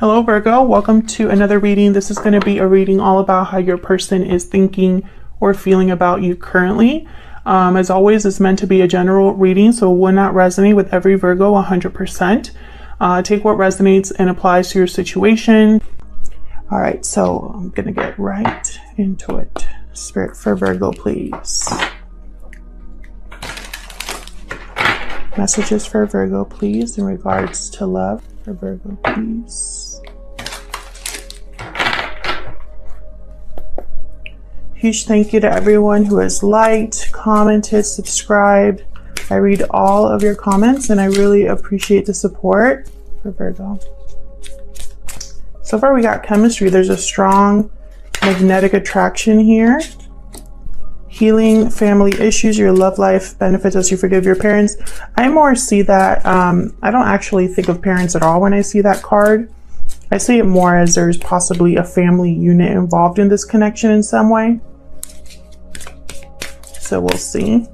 Hello Virgo, welcome to another reading. This is going to be a reading all about how your person is thinking or feeling about you currently. As always, it's meant to be a general reading, so it will not resonate with every Virgo 100%. Take what resonates and applies to your situation. All right, so I'm going to get right into it. Spirit for Virgo, please. Messages for Virgo, please, in regards to love. For Virgo, please. Huge thank you to everyone who has liked, commented, subscribed. I read all of your comments and I really appreciate the support for Virgo. So far we got chemistry. There's a strong magnetic attraction here. Healing family issues, your love life benefits as you forgive your parents. I more see that, I don't actually think of parents at all when I see that card. I see it more as there's possibly a family unit involved in this connection in some way. So we'll see.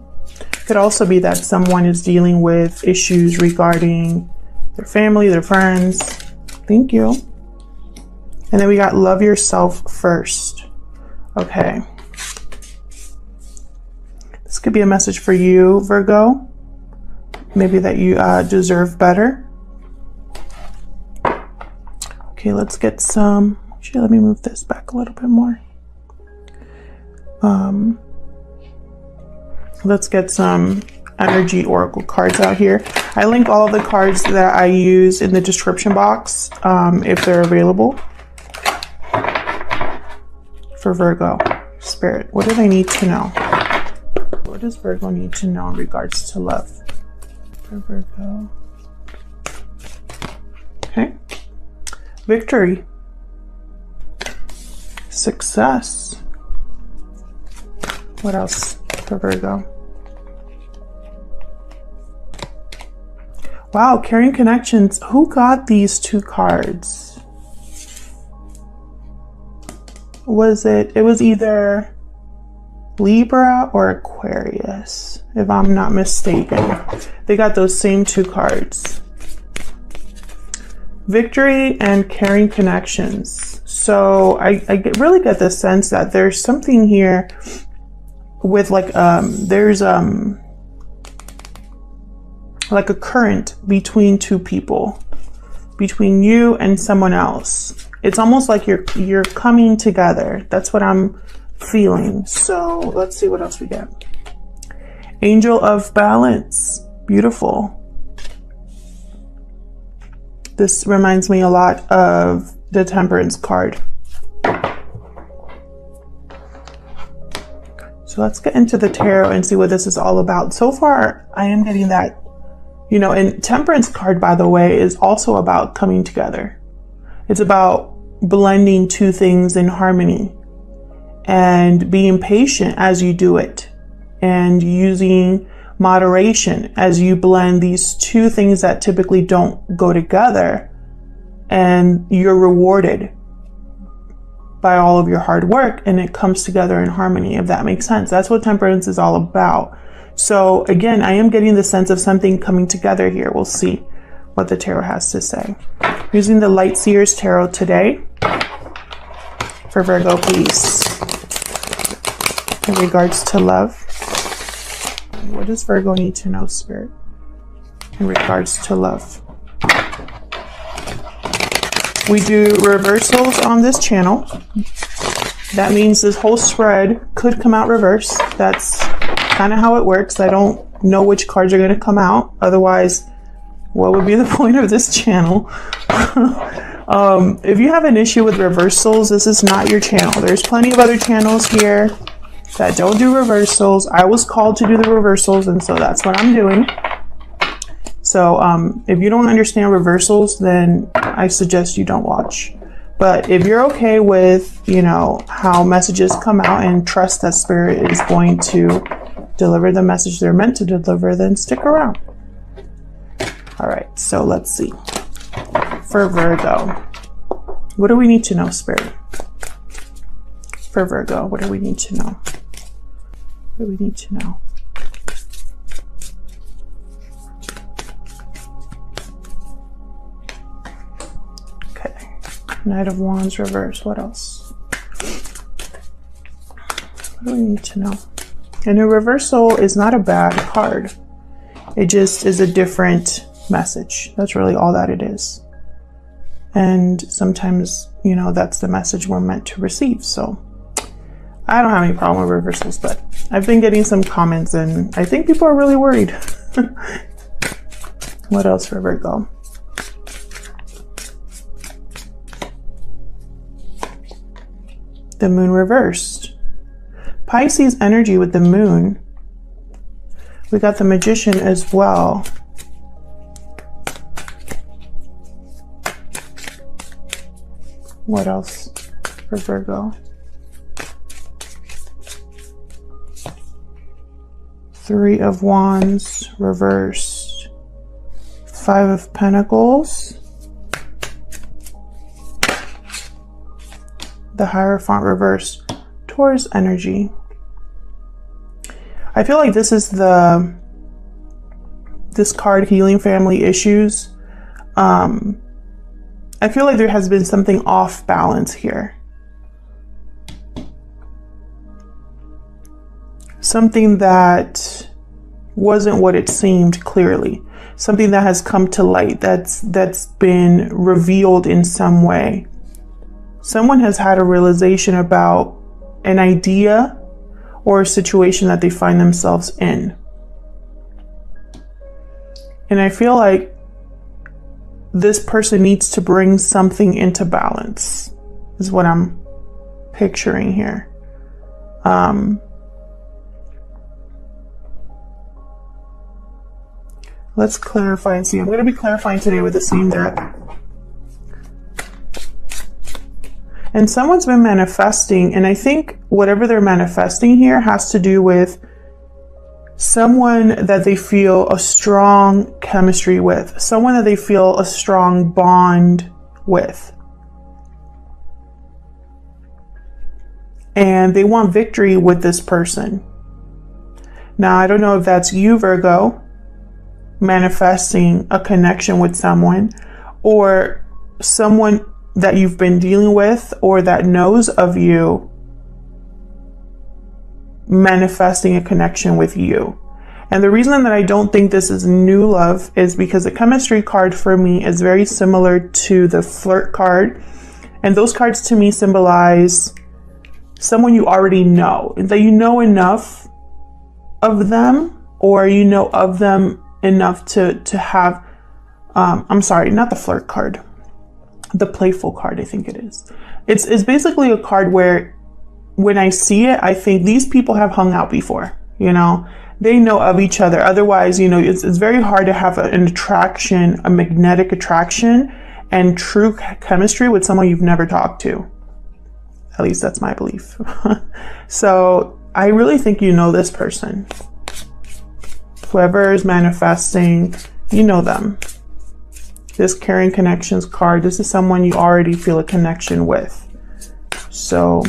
Could also be that someone is dealing with issues regarding their family, their friends. Thank you. And then we got love yourself first. Okay. This could be a message for you, Virgo. Maybe that you deserve better. Okay, let's get some. Actually, let me move this back a little bit more. Let's get some energy oracle cards out here. I link all of the cards that I use in the description box if they're available. For Virgo, Spirit, what do they need to know? What does Virgo need to know in regards to love? For Virgo. Okay. Victory. Success. What else for Virgo? Wow, carrying connections. Who got these two cards? It was either Libra or Aquarius, if I'm not mistaken. They got those same two cards. Victory and carrying connections. So I really get the sense that there's something here with like there's like a current between two people, between you and someone else. It's almost like you're coming together. That's what I'm feeling. So let's see what else we get. Angel of Balance. Beautiful. This reminds me a lot of the Temperance card. So let's get into the tarot and see what this is all about. So far, I am getting that, you know, and Temperance card, by the way, is also about coming together. It's about blending two things in harmony and being patient as you do it and using moderation as you blend these two things that typically don't go together, and you're rewarded by all of your hard work and it comes together in harmony, if that makes sense. That's what Temperance is all about. So again, I am getting the sense of something coming together here. We'll see what the tarot has to say. Using the Light Seers Tarot today. For Virgo, please. In regards to love. What does Virgo need to know, Spirit? In regards to love. We do reversals on this channel. That means this whole spread could come out reverse. That's kind of how it works. I don't know which cards are going to come out. Otherwise, what would be the point of this channel? If you have an issue with reversals, this is not your channel. There's plenty of other channels here that don't do reversals. I was called to do the reversals, and so that's what I'm doing. So if you don't understand reversals, then I suggest you don't watch. But if you're okay with, you know, how messages come out and trust that Spirit is going to deliver the message they're meant to deliver, then stick around. All right, so let's see. For Virgo, what do we need to know, Spirit? For Virgo, what do we need to know? What do we need to know? Okay. Knight of Wands reverse. What else? What do we need to know? And a reversal is not a bad card. It just is a different message. That's really all that it is. And sometimes, you know, that's the message we're meant to receive. So I don't have any problem with reversals, but I've been getting some comments and I think people are really worried. What else for Virgo? The moon reversed. Pisces energy with the moon. We got the Magician as well. What else for Virgo? Three of Wands reversed. Five of Pentacles. The Hierophant reversed. Taurus energy. I feel like this is this card, Healing Family Issues. I feel like there has been something off balance here. Something that wasn't what it seemed clearly. Something that has come to light, that's been revealed in some way. Someone has had a realization about an idea or a situation that they find themselves in. And I feel like this person needs to bring something into balance, is what I'm picturing here. Let's clarify and see. I'm going to be clarifying today with the same deck. And someone's been manifesting, and I think whatever they're manifesting here has to do with someone that they feel a strong chemistry with, someone that they feel a strong bond with. And they want victory with this person. Now, I don't know if that's you, Virgo, manifesting a connection with someone, or someone that you've been dealing with or that knows of you manifesting a connection with you. And the reason that I don't think this is new love is because the chemistry card for me is very similar to the flirt card. And those cards to me symbolize someone you already know, that you know enough of them, or you know of them enough to have, I'm sorry, not the flirt card, the playful card, I think it is. It's basically a card where when I see it, I think these people have hung out before, you know, they know of each other. Otherwise, you know, it's very hard to have an attraction, a magnetic attraction and true chemistry with someone you've never talked to. At least that's my belief. So I really think you know this person. Whoever is manifesting, you know them. This Caring Connections card, this is someone you already feel a connection with. So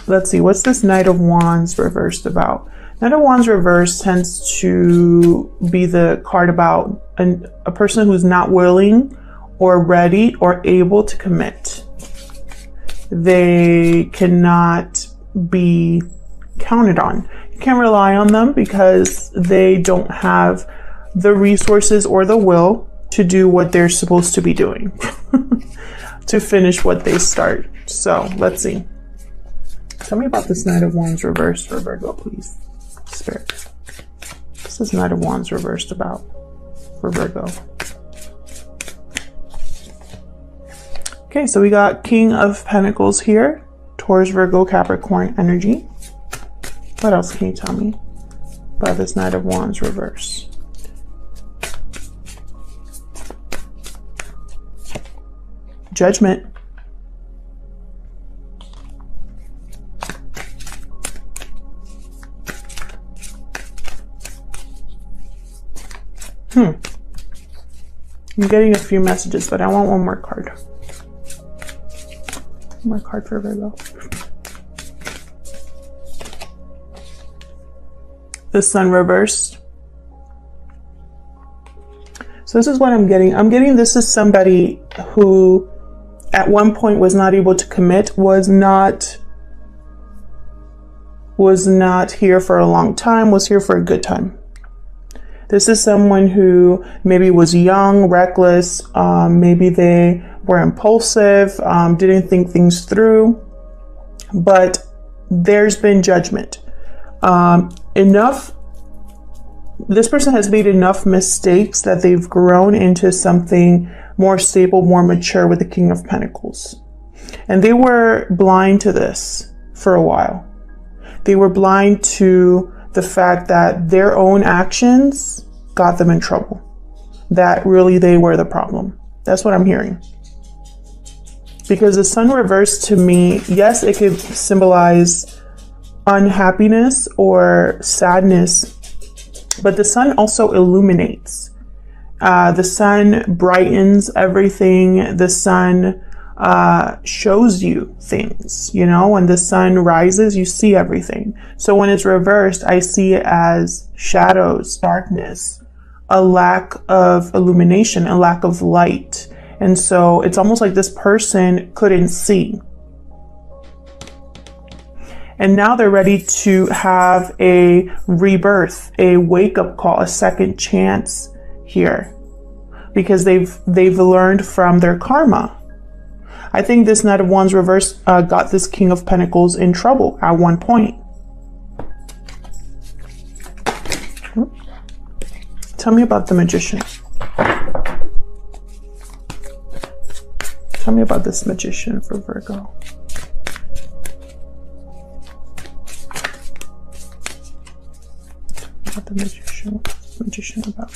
let's see, what's this Knight of Wands reversed about? Knight of Wands reversed tends to be the card about a person who's not willing or ready or able to commit. They cannot be counted on. You can't rely on them because they don't have the resources or the will to do what they're supposed to be doing, to finish what they start. So let's see. Tell me about this Knight of Wands reversed for Virgo, please. Spirit. This is Knight of Wands reversed about for Virgo. Okay, so we got King of Pentacles here. Taurus, Virgo, Capricorn energy. What else can you tell me about this Knight of Wands reverse? Judgment. I'm getting a few messages, but I want one more card. One more card for Virgo. The Sun reversed. So this is what I'm getting. I'm getting this is somebody who at one point was not able to commit, was not here for a long time, was here for a good time. This is someone who maybe was young, reckless, maybe they were impulsive, didn't think things through, but there's been judgment. This person has made enough mistakes that they've grown into something more stable, more mature with the King of Pentacles. And they were blind to this for a while. They were blind to the fact that their own actions got them in trouble. That really they were the problem. That's what I'm hearing. Because the sun reversed to me, yes, it could symbolize unhappiness or sadness, but the sun also illuminates. The sun brightens everything. The sun shows you things. You know, when the sun rises, you see everything. So when it's reversed, I see it as shadows, darkness, a lack of illumination, a lack of light. And so it's almost like this person couldn't see. And now they're ready to have a rebirth, a wake-up call, a second chance here, because they've learned from their karma. I think this Knight of Wands reverse got this King of Pentacles in trouble at one point. Tell me about the Magician. Tell me about this Magician for Virgo. About the Magician. What's the Magician about?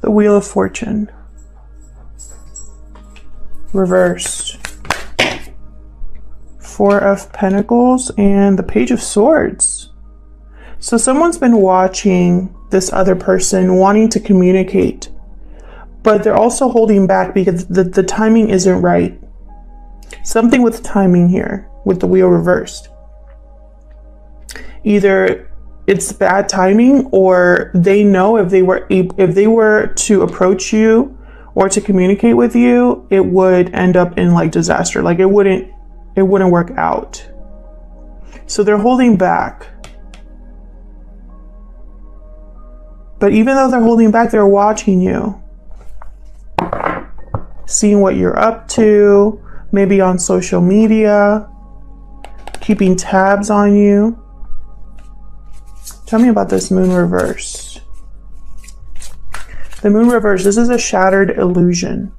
The Wheel of Fortune. Reversed. Four of Pentacles and the Page of Swords. So someone's been watching this other person, wanting to communicate, but they're also holding back because the timing isn't right. Something with timing here, with the wheel reversed. Either it's bad timing, or they know if they were to approach you or to communicate with you, it would end up in like disaster. Like it wouldn't work out. So they're holding back. But even though they're holding back, they're watching you, seeing what you're up to, maybe on social media, keeping tabs on you. Tell me about this Moon reverse. The Moon reverse, this is a shattered illusion.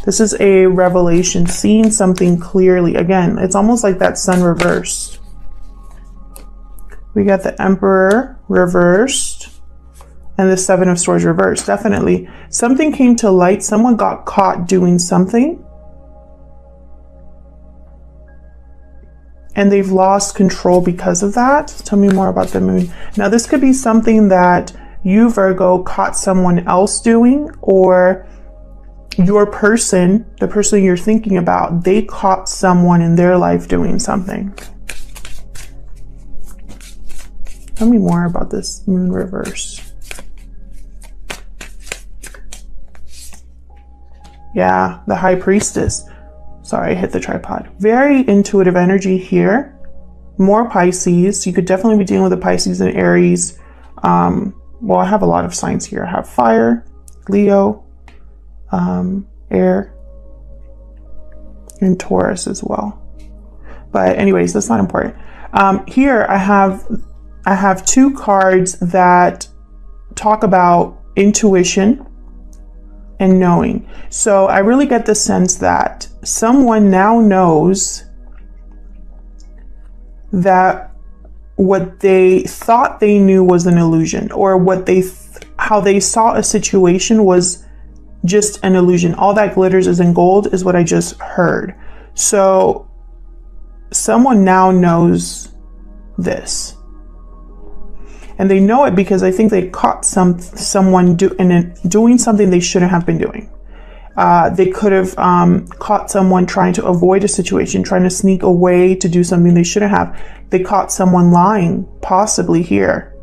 This is a revelation, seeing something clearly. Again, it's almost like that Sun reversed. We got the Emperor reversed and the Seven of Swords reversed. Definitely something came to light. Someone got caught doing something and they've lost control because of that. Tell me more about the Moon. Now this could be something that you, Virgo, caught someone else doing, or your person, the person you're thinking about, they caught someone in their life doing something. Tell me more about this Moon reverse. Yeah, the High Priestess. Sorry, I hit the tripod. Very intuitive energy here. More Pisces. You could definitely be dealing with the Pisces and Aries. Well, I have a lot of signs here. I have fire, Leo, air, and Taurus as well. But anyways, that's not important. Here I have two cards that talk about intuition and knowing. So I really get the sense that someone now knows that what they thought they knew was an illusion, or what how they saw a situation was just an illusion. All that glitters isn't gold is what I just heard. So someone now knows this. And they know it because I think they caught someone doing something they shouldn't have been doing. They could have caught someone trying to avoid a situation, trying to sneak away to do something they shouldn't have. They caught someone lying, possibly here.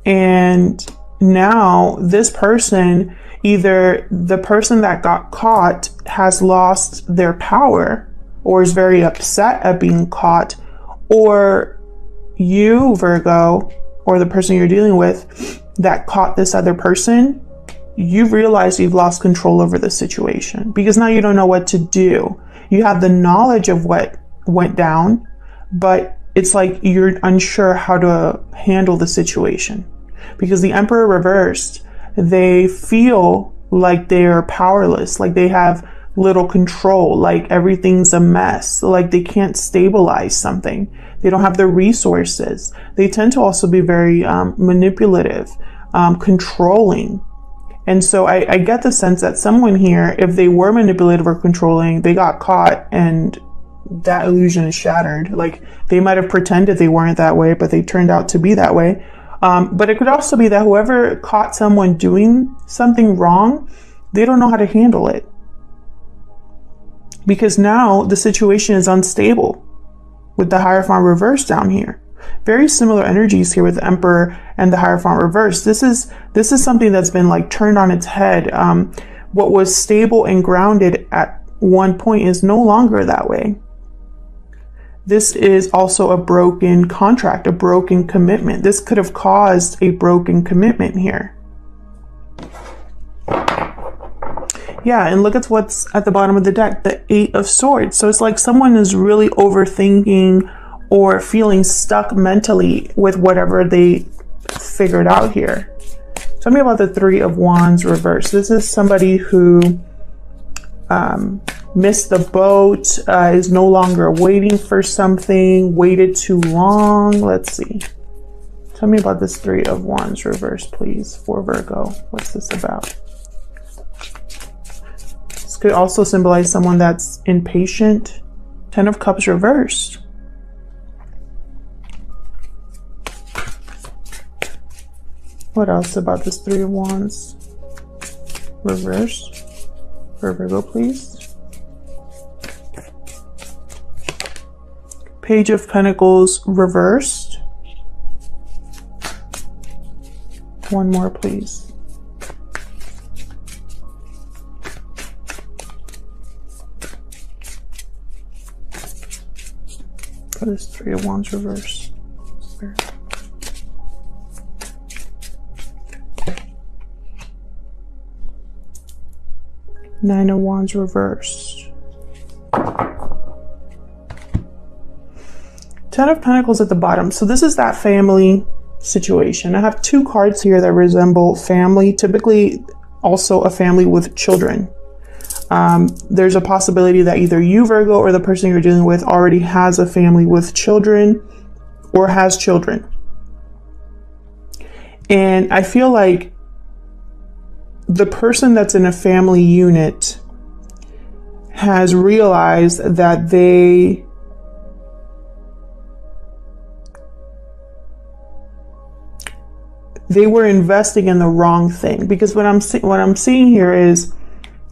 And now this person, either the person that got caught has lost their power or is very upset at being caught, or you, Virgo, or the person you're dealing with that caught this other person, you've realized you've lost control over the situation because now you don't know what to do. You have the knowledge of what went down, but it's like you're unsure how to handle the situation. Because the Emperor reversed, they feel like they're powerless, like they have little control, like everything's a mess, like they can't stabilize something. They don't have the resources. They tend to also be very manipulative, controlling. And so I get the sense that someone here, if they were manipulative or controlling, they got caught and that illusion is shattered. Like they might have pretended they weren't that way, but they turned out to be that way. But it could also be that whoever caught someone doing something wrong, they don't know how to handle it. Because now the situation is unstable with the Hierophant reverse down here. Very similar energies here with the Emperor and the Hierophant reverse. This is something that's been like turned on its head. What was stable and grounded at one point is no longer that way. This is also a broken contract, a broken commitment. This could have caused a broken commitment here. Yeah, and look at what's at the bottom of the deck, the Eight of Swords. So it's like someone is really overthinking or feeling stuck mentally with whatever they figured out here. Tell me about the Three of Wands reverse. This is somebody who missed the boat, is no longer waiting for something, waited too long. Let's see. Tell me about this Three of Wands reverse, please, for Virgo. What's this about? This could also symbolize someone that's impatient. Ten of Cups reversed. What else about this Three of Wands reversed for Virgo, please? Page of Pentacles reversed. One more, please. For this Three of Wands reversed. Nine of Wands reversed. Ten of Pentacles at the bottom. So this is that family situation. I have two cards here that resemble family, typically also a family with children. There's a possibility that either you, Virgo, or the person you're dealing with already has a family with children or has children. And I feel like the person that's in a family unit has realized that they were investing in the wrong thing. Because what I'm seeing here is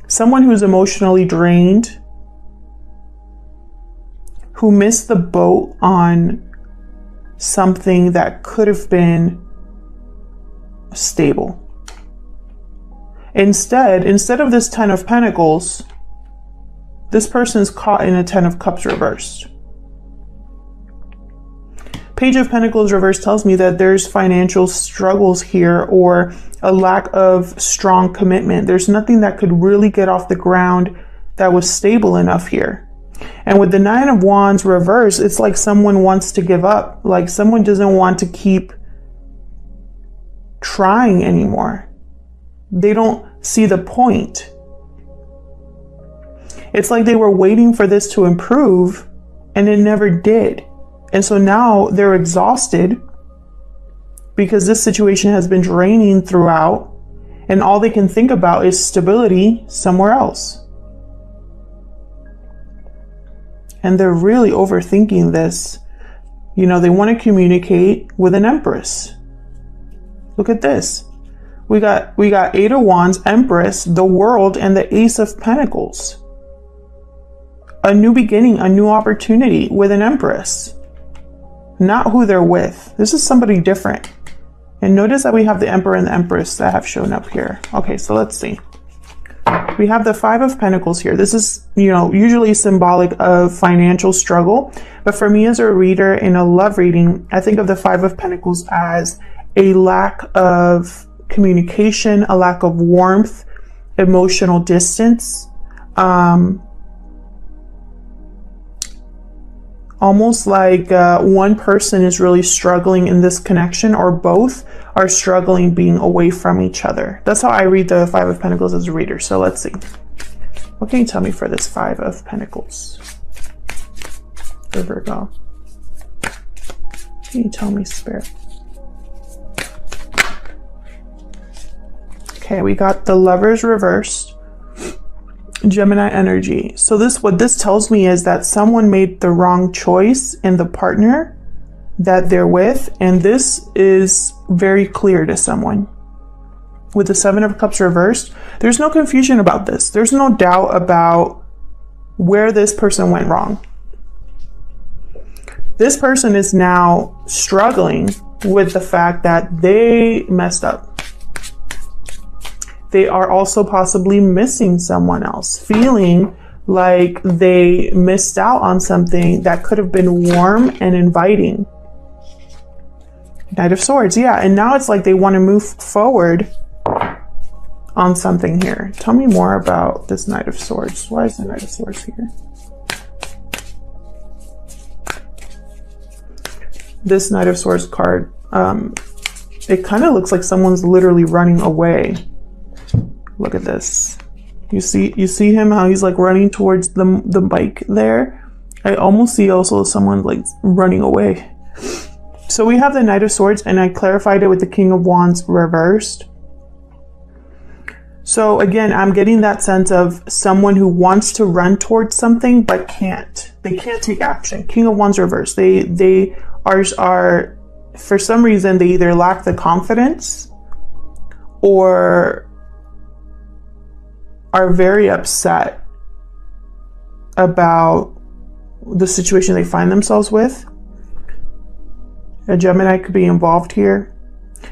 someone who's emotionally drained, who missed the boat on something that could have been stable. Instead of this Ten of Pentacles, this person's caught in a Ten of Cups reversed. Page of Pentacles reversed tells me that there's financial struggles here or a lack of strong commitment. There's nothing that could really get off the ground that was stable enough here. And with the Nine of Wands reversed, it's like someone wants to give up. Like someone doesn't want to keep trying anymore. They don't see the point. It's like they were waiting for this to improve and it never did. And so now they're exhausted because this situation has been draining throughout and all they can think about is stability somewhere else. And they're really overthinking this. You know, they want to communicate with an Empress. Look at this. We got Eight of Wands, Empress, the World, and the Ace of Pentacles. A new beginning, a new opportunity with an Empress. Not who they're with. This is somebody different. And notice that we have the Emperor and the Empress that have shown up here. Okay, so let's see. We have the Five of Pentacles here. This is, you know, usually symbolic of financial struggle. But for me as a reader in a love reading, I think of the Five of Pentacles as a lack of communication, a lack of warmth, emotional distance. Almost like one person is really struggling in this connection, or both are struggling being away from each other. That's how I read the Five of Pentacles as a reader. So let's see. What can you tell me for this Five of Pentacles for Virgo? What can you tell me, Spirit? Okay, we got the Lovers reversed. Gemini energy. So what this tells me is that someone made the wrong choice in the partner that they're with, and this is very clear to someone. With the Seven of Cups reversed, there's no confusion about this. There's no doubt about where this person went wrong. This person is now struggling with the fact that they messed up. They are also possibly missing someone else, feeling like they missed out on something that could have been warm and inviting. Knight of Swords, yeah. And now it's like they want to move forward on something here. Tell me more about this Knight of Swords. Why is the Knight of Swords here? This Knight of Swords card, it kind of looks like someone's literally running away. Look at this. You see him, how he's like running towards the bike there. I almost see also someone like running away. So we have the Knight of Swords, and I clarified it with the King of Wands reversed. So again, I'm getting that sense of someone who wants to run towards something but can't. They can't take action. King of Wands reversed. They are for some reason they either lack the confidence or are very upset about the situation they find themselves with. A Gemini could be involved here.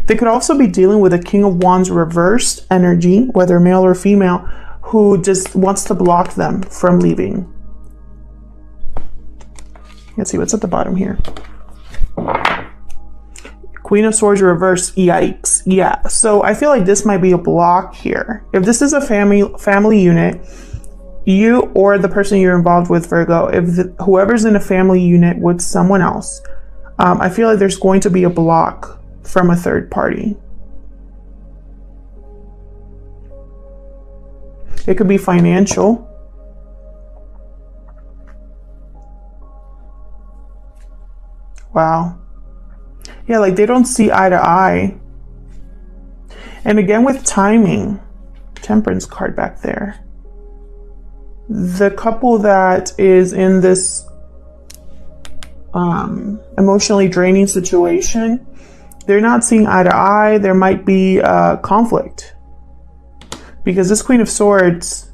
They could also be dealing with a King of Wands reversed energy, whether male or female, who just wants to block them from leaving. Let's see what's at the bottom here. Queen of Swords reversed, yikes. Yeah, so I feel like this might be a block here. If this is a family unit, you or the person you're involved with, Virgo, whoever's in a family unit with someone else, I feel like there's going to be a block from a third party. It could be financial. Wow. Yeah, like they don't see eye to eye. And again with timing, Temperance card back there. The couple that is in this emotionally draining situation, they're not seeing eye to eye. There might be conflict. Because this Queen of Swords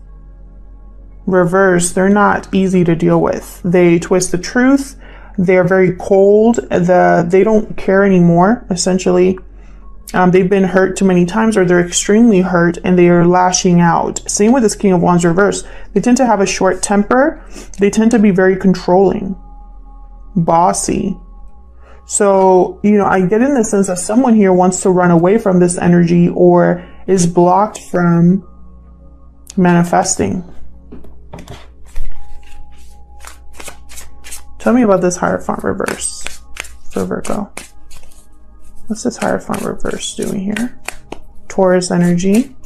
reversed, they're not easy to deal with. They twist the truth. They're very cold. They don't care anymore, essentially. They've been hurt too many times, or they're extremely hurt and they are lashing out. Same with this King of Wands reverse. They tend to have a short temper. They tend to be very controlling, bossy. So, you know, I get in the sense that someone here wants to run away from this energy or is blocked from manifesting. Tell me about this Hierophant reverse for Virgo. What's this Hierophant reverse doing here? Taurus energy.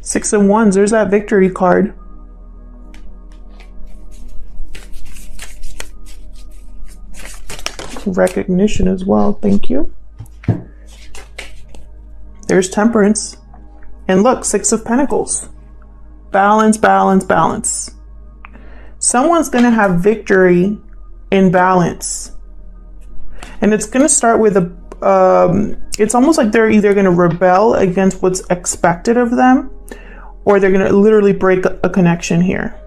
Six of Wands, there's that victory card. Recognition as well, thank you. There's Temperance. And look, Six of Pentacles. Balance, balance, balance. Someone's going to have victory in balance. And it's going to start with it's almost like they're either going to rebel against what's expected of them, or they're going to literally break a connection here,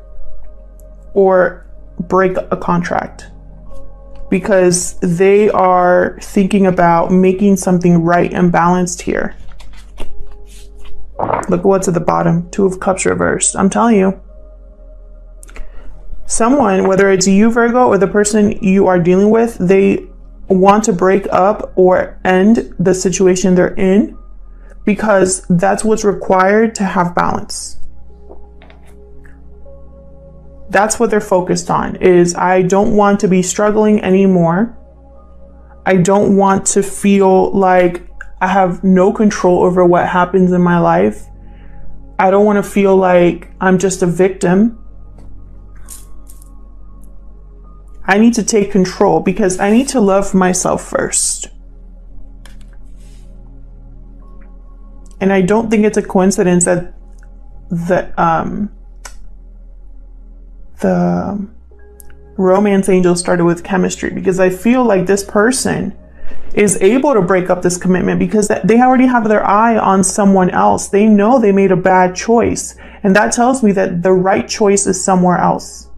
or break a contract. because they are thinking about making something right and balanced here. Look what's at the bottom. Two of Cups reversed. I'm telling you. Someone, whether it's you, Virgo, or the person you are dealing with, they want to break up or end the situation they're in because that's what's required to have balance. That's what they're focused on, is I don't want to be struggling anymore. I don't want to feel like I have no control over what happens in my life. I don't want to feel like I'm just a victim. I need to take control because I need to love myself first. And I don't think it's a coincidence that the romance angel started with chemistry, because I feel like this person is able to break up this commitment because they already have their eye on someone else. They know they made a bad choice. And that tells me that the right choice is somewhere else.